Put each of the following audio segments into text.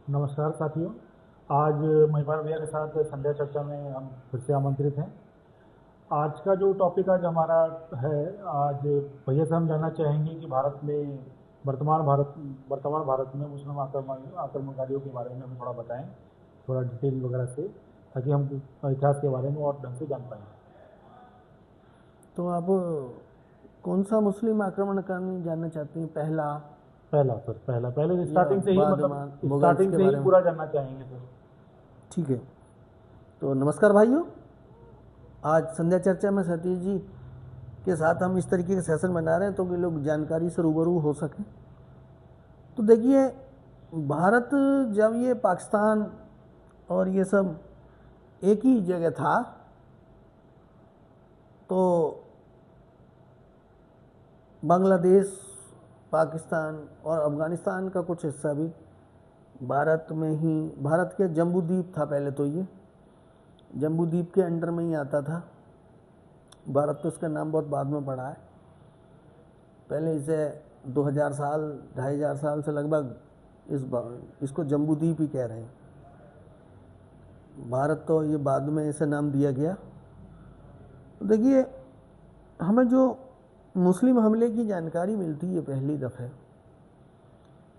नमस्कार साथियों। आज महिपाल भैया के साथ संध्या चर्चा में हम फिर से आमंत्रित हैं। आज का जो टॉपिक आज हमारा है, आज भैया से हम जानना चाहेंगे कि वर्तमान भारत में मुस्लिम आक्रमणकारियों के बारे में हमें थोड़ा बताएं, थोड़ा डिटेल वगैरह से, ताकि हम इतिहास के बारे में और ढंग से जान पाएँ। तो आप कौन सा मुस्लिम आक्रमणकारी जानना चाहते हैं? पहला पहले या स्टार्टिंग से ही, बाद मतलब में मुगल्स स्टार्टिंग के से ही बारे में? पूरा जानना चाहेंगे सर। ठीक है। तो नमस्कार भाइयों, आज संध्या चर्चा में सतीश जी के साथ हम इस तरीके के सेशन बना रहे हैं तो कि लोग जानकारी से रूबरू हो सकें। तो देखिए, भारत जब ये पाकिस्तान और ये सब एक ही जगह था तो बांग्लादेश, पाकिस्तान और अफ़गानिस्तान का कुछ हिस्सा भी भारत में ही, भारत के जम्बू द्वीप था पहले, तो ये जम्बू द्वीप के अंडर में ही आता था। भारत तो इसका नाम बहुत बाद में पड़ा है। पहले इसे 2000 साल 2500 साल से लगभग इसको जम्बू द्वीप ही कह रहे हैं। भारत तो ये बाद में इसे नाम दिया गया। तो देखिए, हमें जो मुस्लिम हमले की जानकारी मिलती है पहली दफ़े,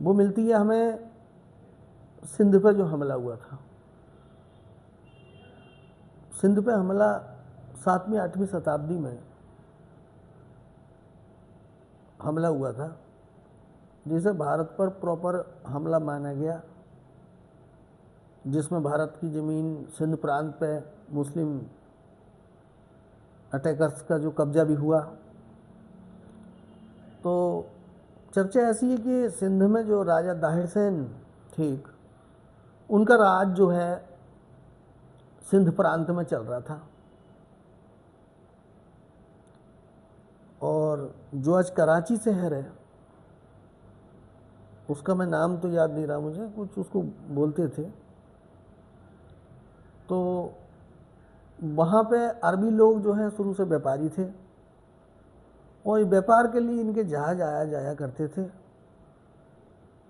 वो मिलती है हमें सिंध पर जो हमला हुआ था। सिंध पे हमला 7वीं 8वीं शताब्दी में हमला हुआ था, जिसे भारत पर प्रॉपर हमला माना गया, जिसमें भारत की ज़मीन सिंध प्रांत पे मुस्लिम अटैकर्स का जो कब्जा भी हुआ। तो चर्चा ऐसी है कि सिंध में जो राजा दाहिर सेन ठीक, उनका राज जो है सिंध प्रांत में चल रहा था। और जो आज कराची शहर है, उसका मैं नाम तो याद नहीं रहा मुझे, कुछ उसको बोलते थे। तो वहाँ पे अरबी लोग जो हैं शुरू से व्यापारी थे और व्यापार के लिए इनके जहाज आया जाया करते थे।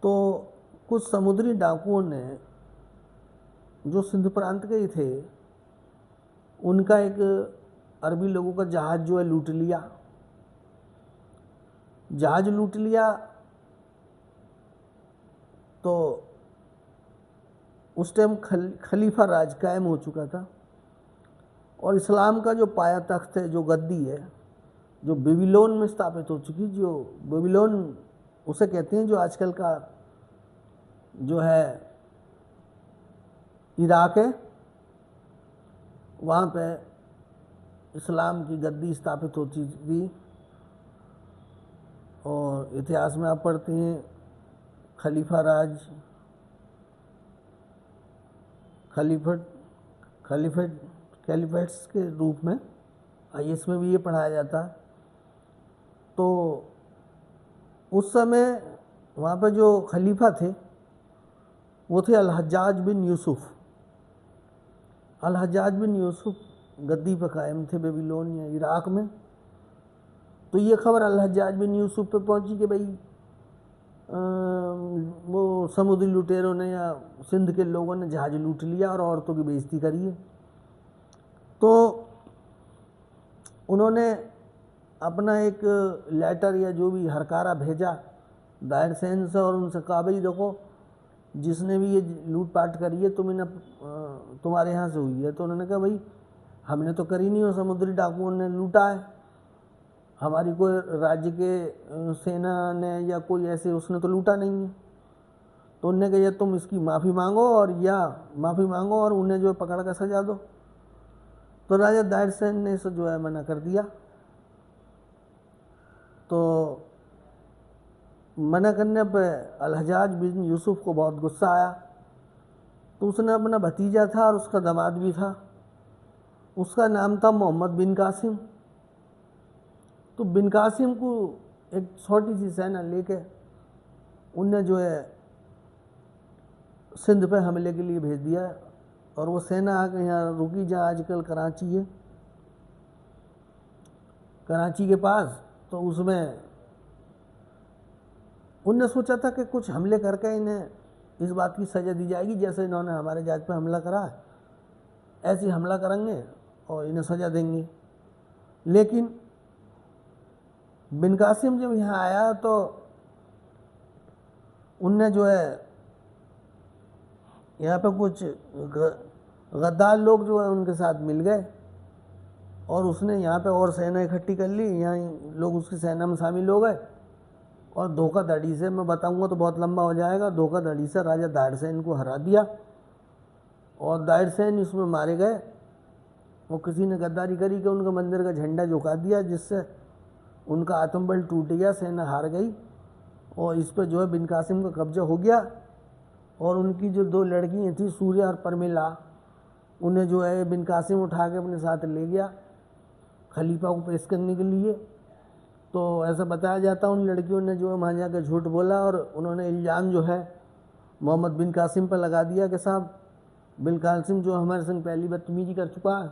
तो कुछ समुद्री डाकुओं ने, जो सिंध प्रांत के ही थे, उनका एक अरबी लोगों का जहाज जो है लूट लिया। जहाज लूट लिया तो उस टाइम खलीफा राज कायम हो चुका था और इस्लाम का जो पाया तख्त है, जो गद्दी है, जो बेबीलोन में स्थापित हो चुकी, जो बेबीलोन उसे कहते हैं, जो आजकल का जो है इराक है, वहाँ पे इस्लाम की गद्दी स्थापित हो चुकी थी। और इतिहास में आप पढ़ते हैं खलीफा राज, कैलिफेट्स के रूप में आईएएस में भी ये पढ़ाया जाता। तो उस समय वहाँ पे जो खलीफा थे वो थे अल-हज्जाज बिन यूसुफ। अल-हज्जाज बिन यूसुफ गद्दी पर कायम थे बेबीलोन या इराक में। तो ये खबर अल-हज्जाज बिन यूसुफ पे पहुंची कि भाई वो समुद्री लुटेरों ने या सिंध के लोगों ने जहाज लूट लिया और औरतों की बेइज्जती करी है। तो उन्होंने अपना एक लेटर या जो भी हरकारा भेजा दाहिर सेन से और उनसे कहा, भाई देखो, जिसने भी ये लूटपाट करी है तुम्हारे यहाँ से हुई है। तो उन्होंने कहा, भाई हमने तो करी नहीं हो, समुद्री डाकुओं ने लूटा है, हमारी कोई राज्य के सेना ने या कोई ऐसे उसने तो लूटा नहीं है। तो उन्होंने कहा, तुम इसकी माफ़ी मांगो और उन्हें जो है पकड़ कर सजा दो। तो राजा दाहिर सेन ने इसे जो है मना कर दिया। तो मना करने पर अल-हज्जाज बिन यूसुफ को बहुत गुस्सा आया। तो उसने अपना भतीजा था और उसका दामाद भी था, उसका नाम था मोहम्मद बिन कासिम। तो बिन कासिम को एक छोटी सी सेना लेके उनने जो है सिंध पे हमले के लिए भेज दिया। और वो सेना आके यहाँ रुकी जहाँ आजकल कराची है, कराची के पास। तो उसमें उनने सोचा था कि कुछ हमले करके इन्हें इस बात की सज़ा दी जाएगी जैसे इन्होंने हमारे जहाज पर हमला करा ऐसे हमला करेंगे और इन्हें सज़ा देंगे। लेकिन बिन कासिम जब यहाँ आया तो उनने जो है यहाँ पे कुछ गद्दार लोग जो है उनके साथ मिल गए और उसने यहाँ पे और सेना इकट्ठी कर ली, यहाँ लोग उसकी सेना में शामिल हो गए और धोखाधड़ी से, मैं बताऊंगा तो बहुत लंबा हो जाएगा, धोखाधड़ी से राजा दाड़सेन को हरा दिया और दाड़सेन इसमें मारे गए। और किसी ने गद्दारी करी कि उनके मंदिर का झंडा झुका दिया जिससे उनका आत्मबल टूट गया, सेना हार गई और इस पर जो है बिन कासिम का कब्जा हो गया। और उनकी जो 2 लड़कियाँ थी सूर्या और परमिला, उन्हें जो है बिन कासिम उठा के अपने साथ ले गया खलीफा को पेश करने के लिए। तो ऐसा बताया जाता है उन लड़कियों ने जो है वहाँ जाकर झूठ बोला और उन्होंने इल्ज़ाम जो है मोहम्मद बिन कासिम पर लगा दिया कि साहब बिन कासिम जो हमारे संग पहली बदतमीजी कर चुका है।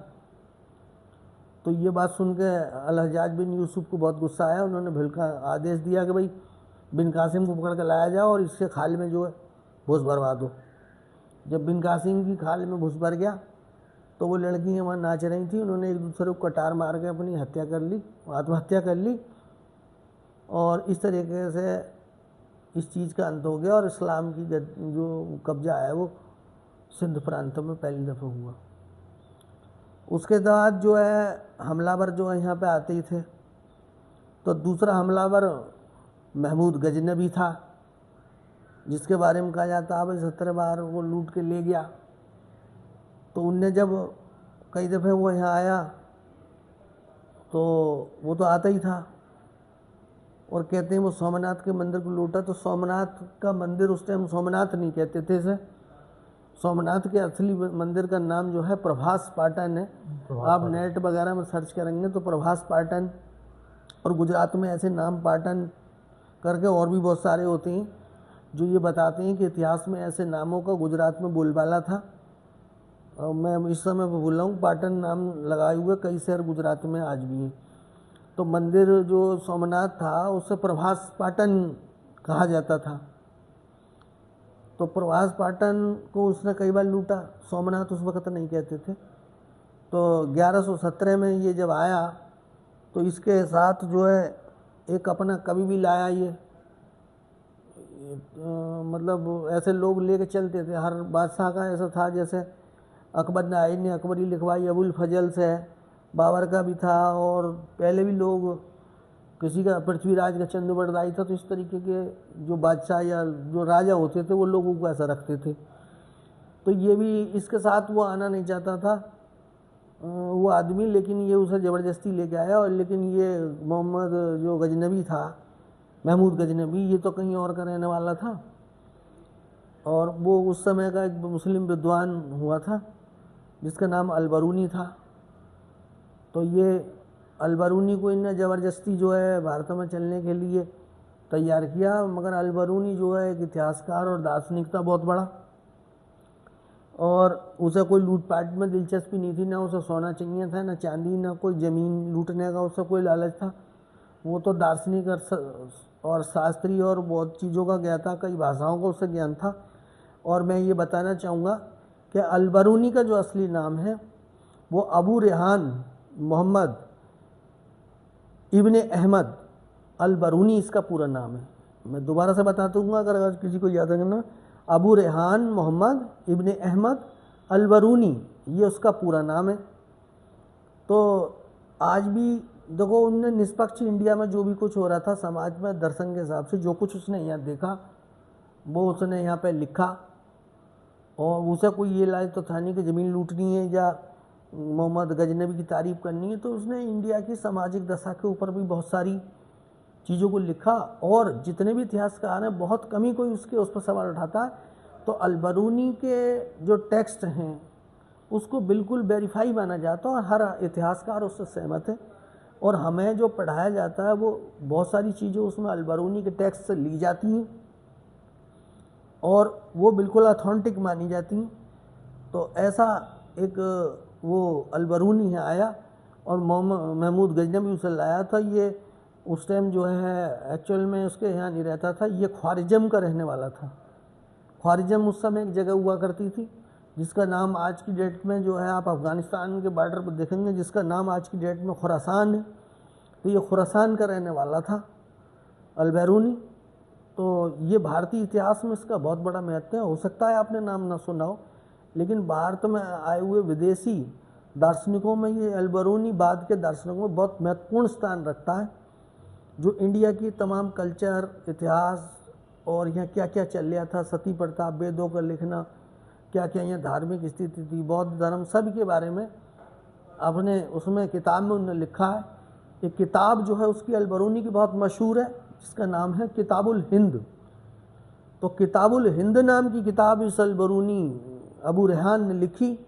तो ये बात सुन के अल-हज्जाज बिन यूसुफ को बहुत गुस्सा आया, उन्होंने भुलका आदेश दिया कि भाई बिन कासिम को पकड़ कर लाया जाओ और इसके खाल में जो है भूस भरवा दो। जब बिन कासिम की खाल में भूस भर गया तो वो लड़कियाँ वहाँ नाच रही थी, उन्होंने एक दूसरे को कटार मार के अपनी हत्या कर ली, आत्महत्या कर ली और इस तरीके से इस चीज़ का अंत हो गया और इस्लाम की जो कब्जा है वो सिंध प्रांतों में पहली दफ़ा हुआ। उसके बाद जो है हमलावर जो है यहाँ पे आते ही थे। तो दूसरा हमलावर महमूद गजनबी था जिसके बारे में कहा जाता है भाई 17 बार वो लूट के ले गया। तो उनने जब कई दफ़े वो यहाँ आया तो वो तो आता ही था और कहते हैं वो सोमनाथ के मंदिर को लूटा। तो सोमनाथ का मंदिर उस टाइम सोमनाथ नहीं कहते थे इसे, सोमनाथ के असली मंदिर का नाम जो है प्रभास पाटन है। आप नेट वगैरह में सर्च करेंगे तो प्रभास पाटन, और गुजरात में ऐसे नाम पाटन करके और भी बहुत सारे होते हैं जो ये बताते हैं कि इतिहास में ऐसे नामों का गुजरात में बोलबाला था। और मैं इस समय पर भूल रहा हूँ, पाटन नाम लगाए हुए कई शहर गुजरात में आज भी हैं। तो मंदिर जो सोमनाथ था उसे प्रभास पाटन कहा जाता था। तो प्रभास पाटन को उसने कई बार लूटा, सोमनाथ उस वक्त नहीं कहते थे। तो 1117 में ये जब आया तो इसके साथ जो है एक अपना कवि भी लाया ये मतलब ऐसे लोग लेके चलते थे। हर बादशाह का ऐसा था, जैसे अकबर ने अकबरी लिखवाई अबुल फजल से, बाबर का भी था और पहले भी लोग, किसी का पृथ्वीराज का चंद्रवरदाई था। तो इस तरीके के जो बादशाह या जो राजा होते थे वो लोगों को ऐसा रखते थे। तो ये भी इसके साथ वो आना नहीं चाहता था वो आदमी, लेकिन ये उसे ज़बरदस्ती लेके आया। और लेकिन ये मोहम्मद जो गजनबी था, महमूद गजनबी, ये तो कहीं और का रहने वाला था और वो उस समय का एक मुस्लिम विद्वान हुआ था जिसका नाम अलबरूनी था। तो ये अलबरूनी को इन्हें ज़बरदस्ती जो है भारत में चलने के लिए तैयार किया। मगर अलबरूनी जो है एक इतिहासकार और दार्शनिक था बहुत बड़ा, और उसे कोई लूटपाट में दिलचस्पी नहीं थी, ना उसे सोना चाहिए था, ना चांदी, ना कोई ज़मीन लूटने का उसे कोई लालच था। वो तो दार्शनिक और शास्त्री और बहुत चीज़ों का ज्ञाता, कई भाषाओं का उसे ज्ञान था। और मैं ये बताना चाहूँगा कि अलबरूनी का जो असली नाम है वो अबू रेहान मोहम्मद इब्ने अहमद अलबरूनी इसका पूरा नाम है। मैं दोबारा से बता दूँगा अगर किसी को याद रखना, अबू रेहान मोहम्मद इब्ने अहमद अलबरूनी, ये उसका पूरा नाम है। तो आज भी देखो उनने निष्पक्ष इंडिया में जो भी कुछ हो रहा था समाज में दर्शन के हिसाब से, जो कुछ उसने यहाँ देखा वो उसने यहाँ पे लिखा। और उसे कोई ये लालच तो था नहीं कि ज़मीन लूटनी है या मोहम्मद गजनबी की तारीफ़ करनी है। तो उसने इंडिया की सामाजिक दशा के ऊपर भी बहुत सारी चीज़ों को लिखा और जितने भी इतिहासकार हैं बहुत कम ही कोई उसके उस पर सवाल उठाता है। तो अलबरूनी के जो टेक्स्ट हैं उसको बिल्कुल वेरीफाई माना जाता है और हर इतिहासकार उससे सहमत है। और हमें जो पढ़ाया जाता है वो बहुत सारी चीज़ें उसमें अलबरूनी के टेक्स्ट से ली जाती हैं और वो बिल्कुल ऑथेंटिक मानी जाती हैं। तो ऐसा एक वो अलबरूनी है आया और महमूद गजनबी उसे लाया था। ये उस टाइम जो है एक्चुअल में उसके यहाँ नहीं रहता था, ये ख्वारिज़म का रहने वाला था। ख्वारिज़म उस समय एक जगह हुआ करती थी जिसका नाम आज की डेट में जो है आप अफ़गानिस्तान के बॉर्डर पर देखेंगे, जिसका नाम आज की डेट में खुरासान है। तो ये खुरासान का रहने वाला था अल-बैरूनी। तो ये भारतीय इतिहास में इसका बहुत बड़ा महत्व है। हो सकता है आपने नाम ना सुना हो, लेकिन भारत में आए हुए विदेशी दार्शनिकों में ये अल-बैरूनी बाद के दार्शनिकों में बहुत महत्वपूर्ण स्थान रखता है। जो इंडिया की तमाम कल्चर, इतिहास और यहाँ क्या क्या चल रहा था, सती प्रथा, वेदों का लिखना, क्या क्या यहाँ धार्मिक स्थिति थी, बौद्ध धर्म, सब के बारे में अपने उसमें किताब में उन्होंने लिखा है। एक किताब जो है उसकी अल-बैरूनी की बहुत मशहूर है, जिसका नाम है किताबुल हिंद। तो किताबुल हिंद नाम की किताब इस अल-बैरूनी अबू रेहान ने लिखी,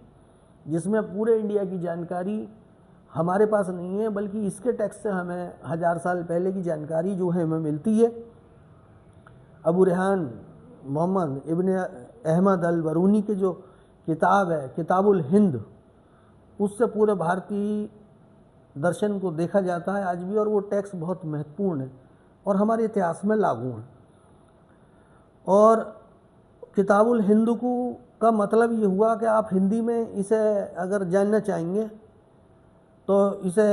जिसमें पूरे इंडिया की जानकारी हमारे पास नहीं है, बल्कि इसके टेक्स्ट से हमें 1000 साल पहले की जानकारी जो है हमें मिलती है। अबू रेहान मोहम्मद इब्न अहमद अल-बैरूनी की जो किताब है किताबुल हिंद, उससे पूरे भारतीय दर्शन को देखा जाता है आज भी, और वो टेक्स्ट बहुत महत्वपूर्ण है और हमारे इतिहास में लागू है। और किताबुल हिंद को का मतलब ये हुआ कि आप हिंदी में इसे अगर जानना चाहेंगे तो इसे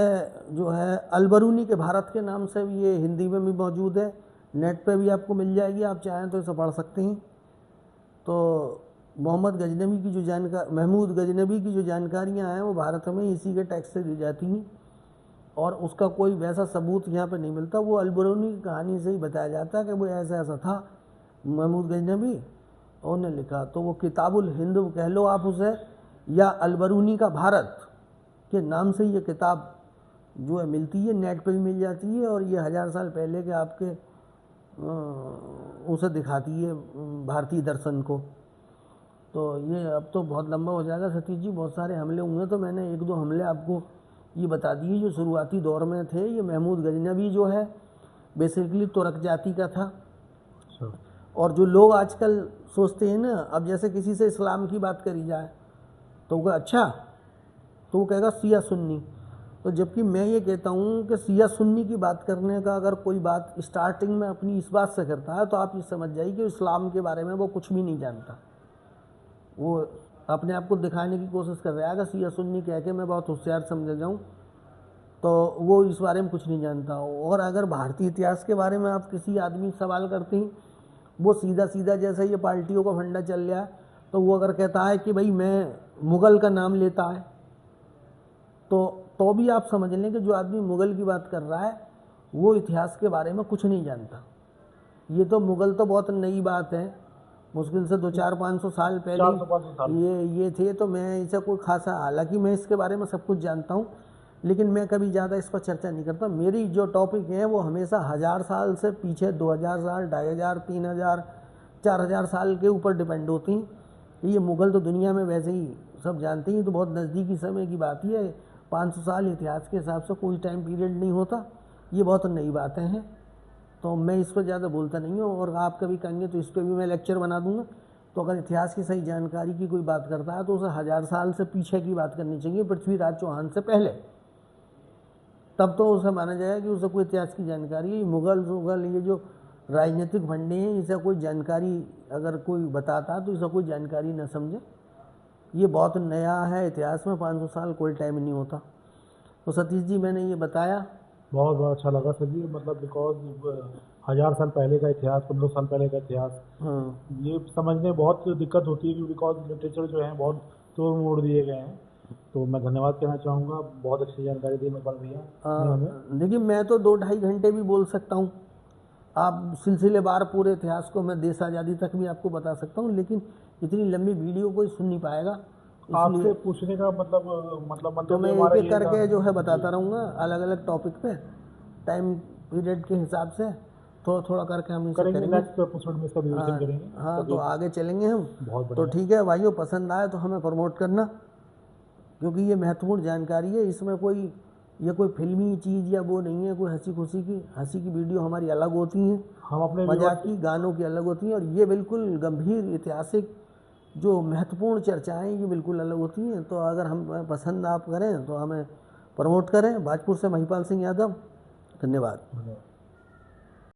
जो है अल-बैरूनी के भारत के नाम से भी ये हिंदी में भी मौजूद है, नेट पे भी आपको मिल जाएगी, आप चाहें तो इसे पढ़ सकते हैं। तो महमूद गजनवी की जो जानकारियाँ हैं वो भारत में इसी के टेक्स्ट से दी जाती हैं, और उसका कोई वैसा सबूत यहाँ पे नहीं मिलता। वो अल-बैरूनी की कहानी से ही बताया जाता है कि वो ऐसा ऐसा था महमूद गजनवी, और उन्होंने लिखा। तो वो किताबुल हिंद कह लो आप उसे, या अल-बैरूनी का भारत के नाम से ये किताब जो है मिलती है, नेट पे भी मिल जाती है, और ये 1000 साल पहले के आपके उसे दिखाती है भारतीय दर्शन को। तो ये अब तो बहुत लंबा हो जाएगा सतीश जी, बहुत सारे हमले हुए, तो मैंने 1-2 हमले आपको ये बता दिए जो शुरुआती दौर में थे। ये महमूद गजनवी जो है बेसिकली तुर्क जाति का था। और जो लोग आजकल सोचते हैं ना, अब जैसे किसी से इस्लाम की बात करी जाए तो वो अच्छा, तो वो कहेगा शिया सुन्नी। तो जबकि मैं ये कहता हूँ कि शिया सुन्नी की बात करने का अगर कोई बात स्टार्टिंग में अपनी इस बात से करता है तो आप ये समझ जाइए कि इस्लाम के बारे में वो कुछ भी नहीं जानता। वो अपने आप को दिखाने की कोशिश कर रहा है कि शिया सुन्नी कह के मैं बहुत होशियार समझ जाऊँ, तो वो इस बारे में कुछ नहीं जानता। और अगर भारतीय इतिहास के बारे में आप किसी आदमी से सवाल करते हैं, वो सीधा सीधा जैसे ये पार्टियों का फंडा चल रहा है, तो वो अगर कहता है कि भाई मैं मुग़ल का नाम लेता है, तो भी आप समझ लें कि जो आदमी मुग़ल की बात कर रहा है वो इतिहास के बारे में कुछ नहीं जानता। ये तो मुग़ल तो बहुत नई बात है, मुश्किल से 200-400-500 साल पहले ये थे, तो मैं इसे कोई खासा, हालांकि मैं इसके बारे में सब कुछ जानता हूँ, लेकिन मैं कभी ज़्यादा इस पर चर्चा नहीं करता। मेरी जो टॉपिक है वो हमेशा 1000 साल से पीछे 2000 साल, 2500, 3000, 4000 साल के ऊपर डिपेंड होती हैं। ये मुग़ल तो दुनिया में वैसे ही सब जानते हैं, तो बहुत नज़दीकी समय की बात ही है। 500 साल इतिहास के हिसाब से कोई टाइम पीरियड नहीं होता, ये बहुत नई बातें हैं, तो मैं इस पर ज़्यादा बोलता नहीं हूँ। और आप कभी कहेंगे तो इस पर भी मैं लेक्चर बना दूँगा। तो अगर इतिहास की सही जानकारी की कोई बात करता है तो उसे 1000 साल से पीछे की बात करनी चाहिए, पृथ्वीराज चौहान से पहले, तब तो उसे माना जाएगा कि उसे कोई इतिहास की जानकारी है। मुग़ल ये जो राजनीतिक फंडे हैं, इसे कोई जानकारी अगर कोई बताता है तो इसे कोई जानकारी न समझे। ये बहुत नया है इतिहास में, 500 साल कोई टाइम नहीं होता। तो सतीश जी मैंने ये बताया, बहुत बहुत अच्छा लगा सर जी। मतलब बिकॉज 1000 साल पहले का इतिहास, 1500 साल पहले का इतिहास, ये समझने में बहुत दिक्कत होती है, बिकॉज लिटरेचर जो है बहुत तोड़ मोड़ दिए गए हैं। तो मैं धन्यवाद कहना चाहूँगा, बहुत अच्छी जानकारी दी मैं भैया। देखिए मैं तो 2-2.5 घंटे भी बोल सकता हूँ, आप सिलसिलेवार पूरे इतिहास को मैं देश आज़ादी तक भी आपको बता सकता हूँ, लेकिन इतनी लंबी वीडियो कोई सुन नहीं पाएगा। आपसे पूछने का मतलब तो मैं एक एक करके जो है बताता रहूँगा अलग अलग टॉपिक पे, टाइम पीरियड के हिसाब से थोड़ा थोड़ा करके हम करेंगे। नेक्स्ट एपिसोड में इसका रिवीजन करेंगे। हाँ, तो आगे चलेंगे हम। बहुत तो ठीक है भाइयों, पसंद आए तो हमें प्रमोट करना, क्योंकि ये महत्वपूर्ण जानकारी है। इसमें कोई फिल्मी चीज़ या वो नहीं है, कोई हंसी की वीडियो हमारी अलग होती हैं, हम अपने मजाक की गानों की अलग होती हैं, और ये बिल्कुल गंभीर ऐतिहासिक जो महत्वपूर्ण चर्चाएं ये बिल्कुल अलग होती हैं। तो अगर हम पसंद आप करें तो हमें प्रमोट करें। भाजपुर से महिपाल सिंह यादव, धन्यवाद।